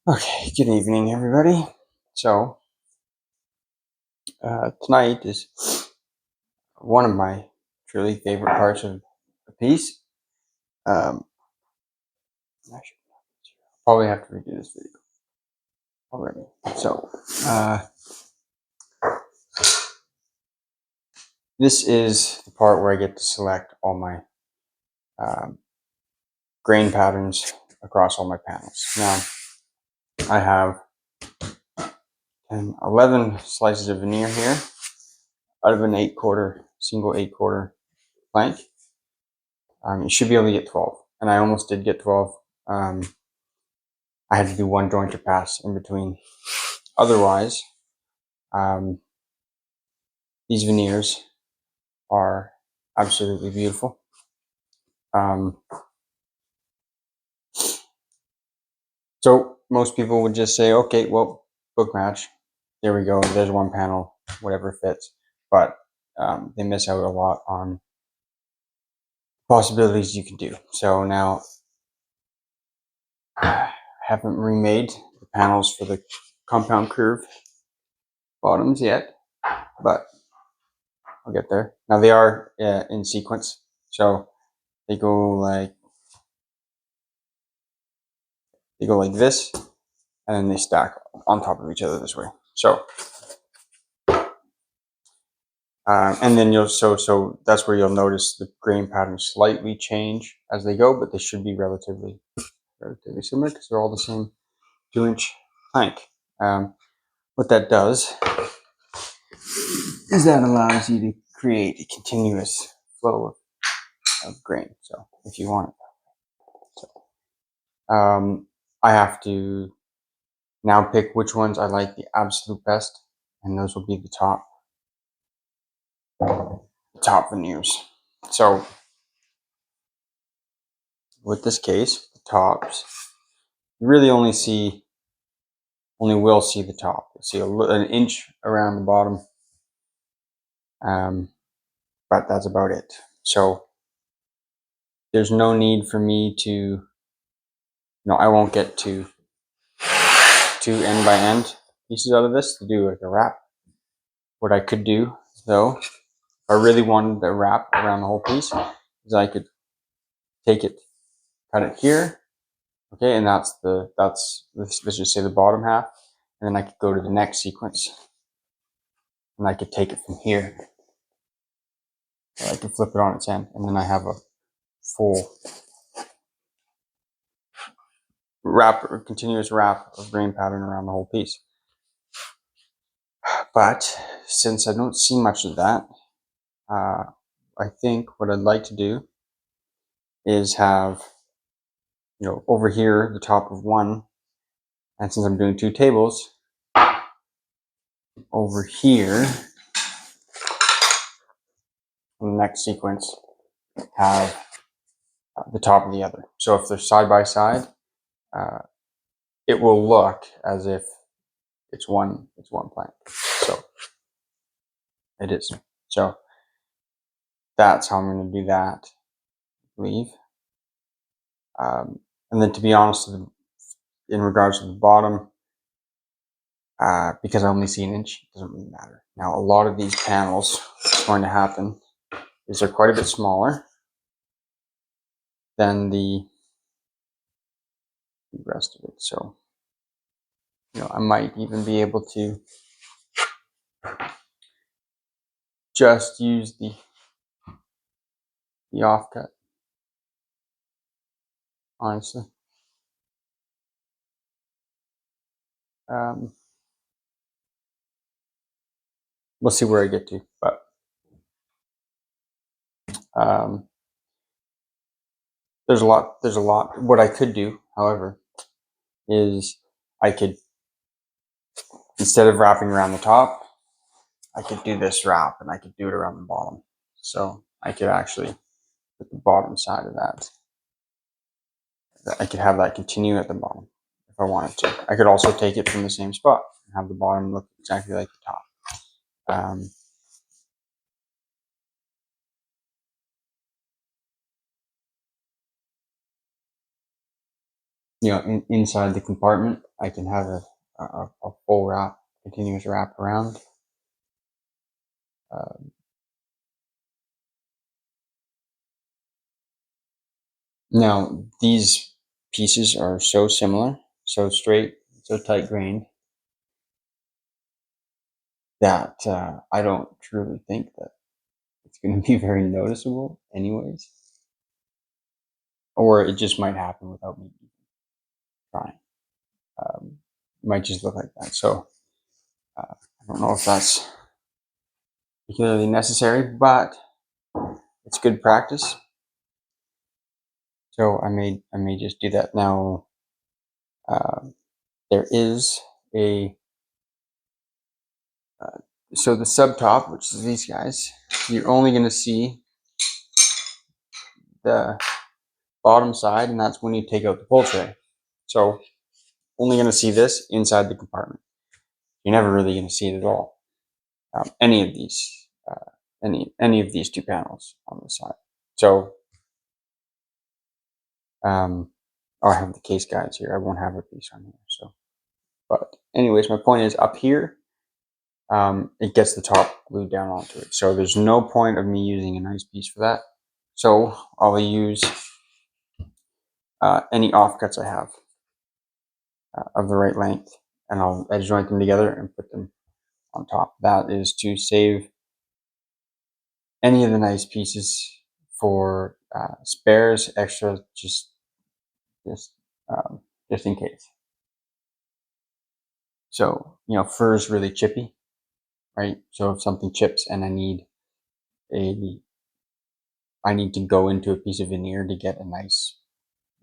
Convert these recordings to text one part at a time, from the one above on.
Okay, good evening, everybody. So, tonight is one of my truly favorite parts of the piece. I should probably have to redo this video already. So, this is the part where I get to select all my um, grain patterns across all my panels. Now, I have 11 slices of veneer here out of an 8/4 single 8/4 plank. You should be able to get 12, and I almost did get 12. I had to do one jointer pass in between. Otherwise, these veneers are absolutely beautiful. So most people would just say, okay, well, book match. There we go. There's one panel, whatever fits. But they miss out a lot on possibilities you can do. So now I haven't remade the panels for the compound curve bottoms yet, but I'll get there. Now they are in sequence. So they go like this, and then they stack on top of each other this way. So, and then so that's where you'll notice the grain patterns slightly change as they go, but they should be relatively similar because they're all the same 2-inch plank. What that does is that allows you to create a continuous flow of grain. So if you want it, I have to now pick which ones I like the absolute best, and those will be the top veneers. So with this case, the tops, you really only will see the top. You'll see an inch around the bottom, but that's about it. So there's no need for me to, I won't get two end by end pieces out of this to do like a wrap. What I could do though, if I really wanted a wrap around the whole piece, is I could take it, cut it here, okay, and let's just say the bottom half, and then I could go to the next sequence, and I could take it from here. I could flip it on its end, and then I have a full wrap, or continuous wrap of grain pattern around the whole piece. But since I don't see much of that, I think what I'd like to do is have, over here the top of one, and since I'm doing two tables, over here in the next sequence have the top of the other. So if they're side by side, it will look as if it's one plank. So it is. So that's how I'm going to do that, I believe. And then to be honest, in regards to the bottom, because I only see an inch, it doesn't really matter. Now, a lot of these panels, what's going to happen is they're quite a bit smaller than the rest of it. So, I might even be able to just use the offcut, honestly. We'll see where I get to, but there's a lot. What I could do, however, is I could, instead of wrapping around the top, I could do this wrap, and I could do it around the bottom. So I could actually put the bottom side of that. I could have that continue at the bottom if I wanted to. I could also take it from the same spot and have the bottom look exactly like the top. inside the compartment, I can have a full wrap, continuous wrap around. Now, these pieces are so similar, so straight, so tight grained, that I don't truly think that it's going to be very noticeable anyways. Or it just might happen without me trying. It might just look like that. So I don't know if that's particularly necessary, but it's good practice. So I may just do that. Now, there is so the sub top, which is these guys, you're only going to see the bottom side, and that's when you take out the pull tray. So only going to see this inside the compartment. You're never really going to see it at all. Any of these, any of these two panels on the side. So, oh, I have the case guides here. I won't have a piece on here. So, but anyways, my point is up here, it gets the top glued down onto it. So there's no point of me using a nice piece for that. So I'll use any offcuts I have of the right length, and I'll edge joint them together and put them on top. That is to save any of the nice pieces for spares, extra, just in case. So fur is really chippy, right? So if something chips and I need to go into a piece of veneer to get a nice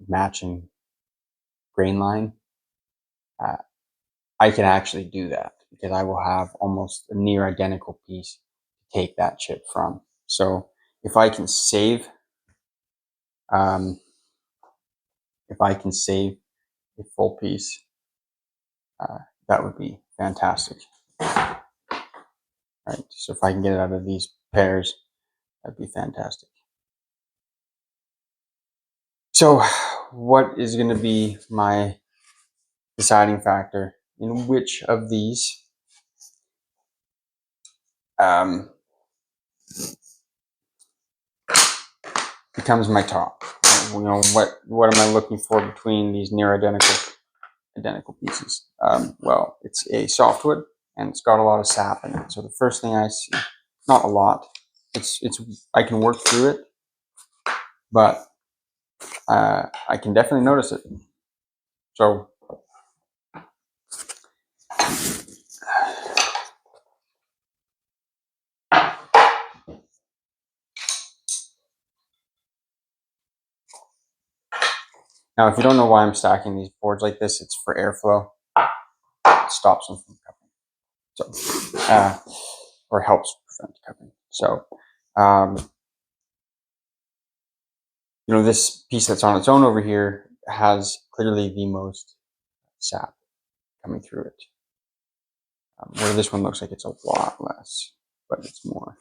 matching grain line, I can actually do that because I will have almost a near identical piece to take that chip from. So if I can save, a full piece, that would be fantastic. Right. So if I can get it out of these pairs, that'd be fantastic. So what is going to be my deciding factor in which of these becomes my top? What am I looking for between these near identical pieces? Well, it's a softwood and it's got a lot of sap in it. So the first thing I see, not a lot, it's I can work through it, but I can definitely notice it. So now, if you don't know why I'm stacking these boards like this, it's for airflow. It stops them from cupping, so or helps prevent cupping. So, this piece that's on its own over here has clearly the most sap coming through it. Where this one looks like it's a lot less, but it's more.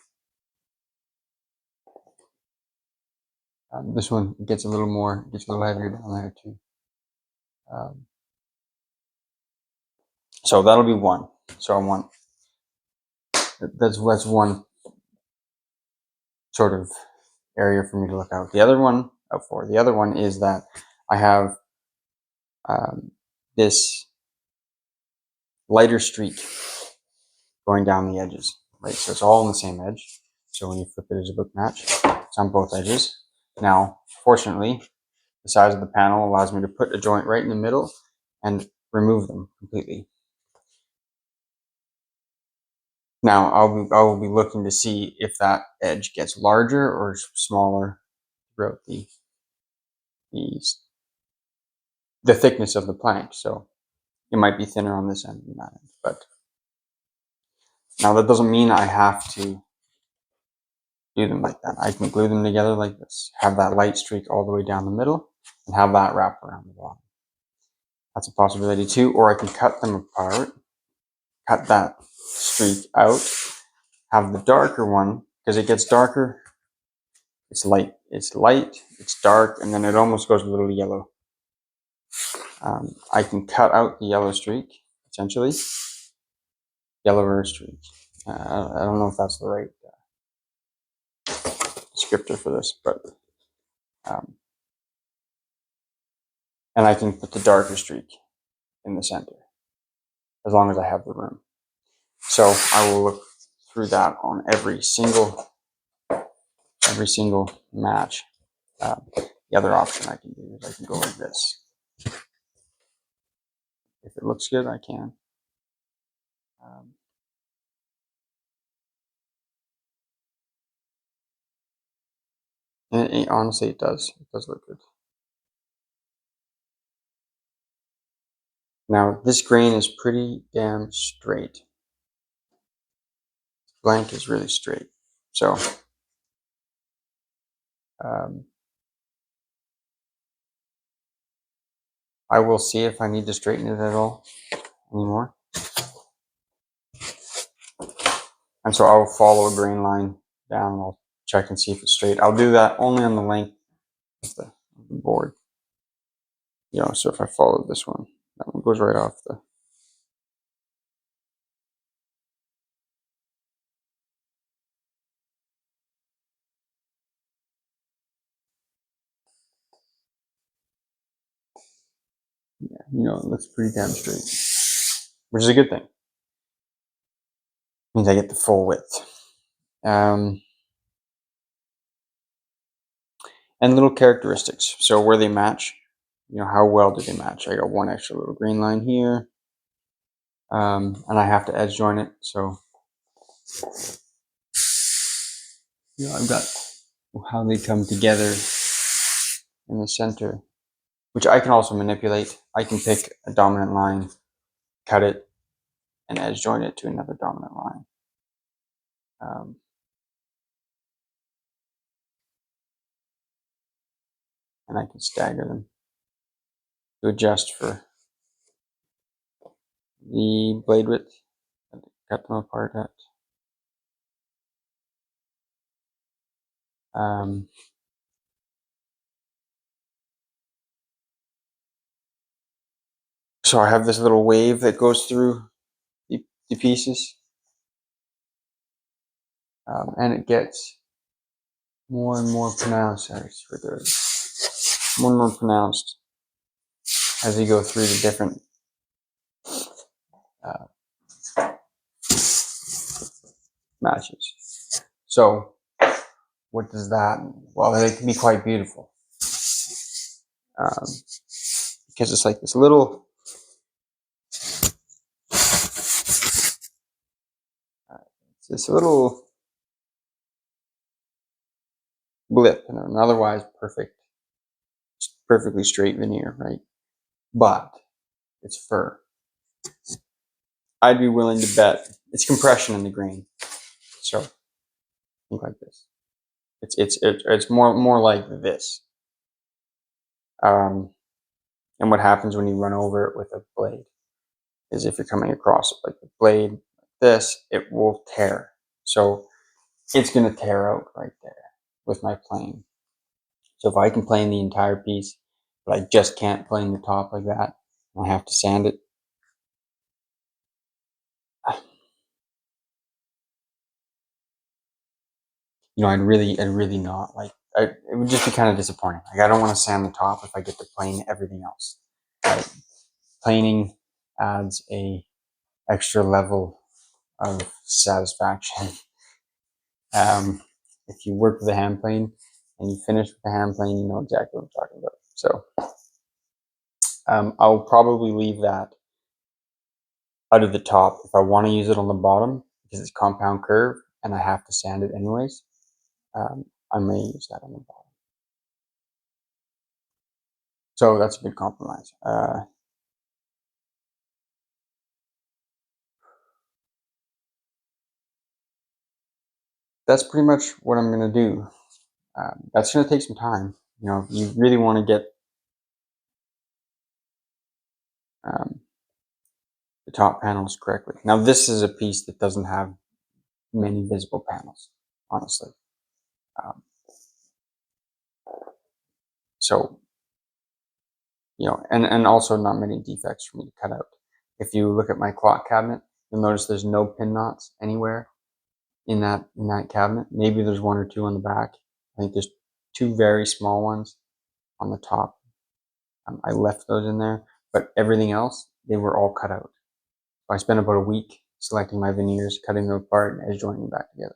This one gets a little more, gets a little heavier down there too. So that'll be one. So I want, that's one sort of area for me to look out. The other one is that I have this lighter streak going down the edges, right? So it's all on the same edge. So when you flip it as a book match, it's on both edges. Now, fortunately, the size of the panel allows me to put a joint right in the middle and remove them completely. Now, I will be looking to see if that edge gets larger or smaller throughout the thickness of the plank. So it might be thinner on this end than that end. But now that doesn't mean I have to do them like that. I can glue them together like this, have that light streak all the way down the middle, and have that wrap around the bottom. That's a possibility too. Or I can cut them apart, cut that streak out, have the darker one, because it gets darker. It's light, it's dark, and then it almost goes a little yellow. I can cut out the yellow streak, essentially. Yellower streak. I don't know if that's the right descriptor for this, but and I can put the darker streak in the center as long as I have the room. So I will look through that on every single match. The other option I can do is I can go like this. If it looks good, I can. And honestly, it does. It does look good. Now, this grain is pretty damn straight. Blank is really straight. So, I will see if I need to straighten it at all anymore. And so I'll follow a grain line down and I'll check and see if it's straight. I'll do that only on the length of the board. You know, so if I follow this one, that one goes right off the... Yeah, you know, it looks pretty damn straight, which is a good thing. Means I get the full width. And little characteristics. So where they match, you know, how well do they match? I got one extra little green line here. And I have to edge join it. So, you know, I've got how they come together in the center, which I can also manipulate. I can pick a dominant line, cut it, and edge join it to another dominant line. And I can stagger them to adjust for the blade width, cut them apart at. So I have this little wave that goes through the pieces, and it gets more and more pronounced. More and more pronounced as you go through the different matches. So what does that mean? Well, they can be quite beautiful, because it's like this little blip in an otherwise perfectly straight veneer, right? But it's fur. I'd be willing to bet it's compression in the grain. So think like this. It's more like this. And what happens when you run over it with a blade is if you're coming across it like the blade like this, it will tear. So it's going to tear out right there with my plane. So if I can plane the entire piece, but I just can't plane the top like that, I have to sand it. You know, I'd really not like. It would just be kind of disappointing. Like I don't want to sand the top if I get to plane everything else. Right? Planing adds a extra level of satisfaction. If you work with a hand plane and you finish with the hand plane, you know exactly what I'm talking about. So I'll probably leave that out of the top. If I want to use it on the bottom because it's compound curve and I have to sand it anyways, I may use that on the bottom. So that's a good compromise. That's pretty much what I'm going to do. That's going to take some time. You know, you really want to get the top panels correctly. Now, this is a piece that doesn't have many visible panels, honestly. So you know, and also not many defects for me to cut out. If you look at my clock cabinet, you'll notice there's no pin knots anywhere in that cabinet. Maybe there's one or two on the back. I think there's two very small ones on the top. I left those in there, but everything else, they were all cut out. So I spent about a week selecting my veneers, cutting them apart, and edge joining them back together.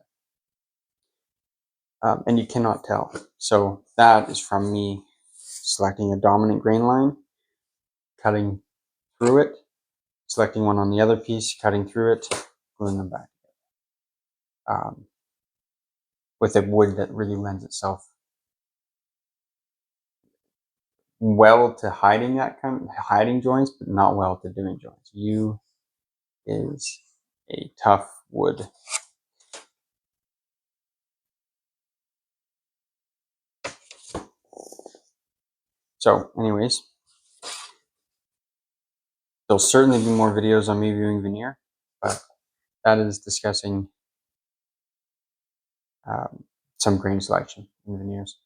And you cannot tell. So that is from me selecting a dominant grain line, cutting through it, selecting one on the other piece, cutting through it, gluing them back with a wood that really lends itself well to hiding that kind of hiding joints, but not well to doing joints. Yew is a tough wood. So, anyways, there'll certainly be more videos on me viewing veneer, but that is discussing some grain selection in veneers.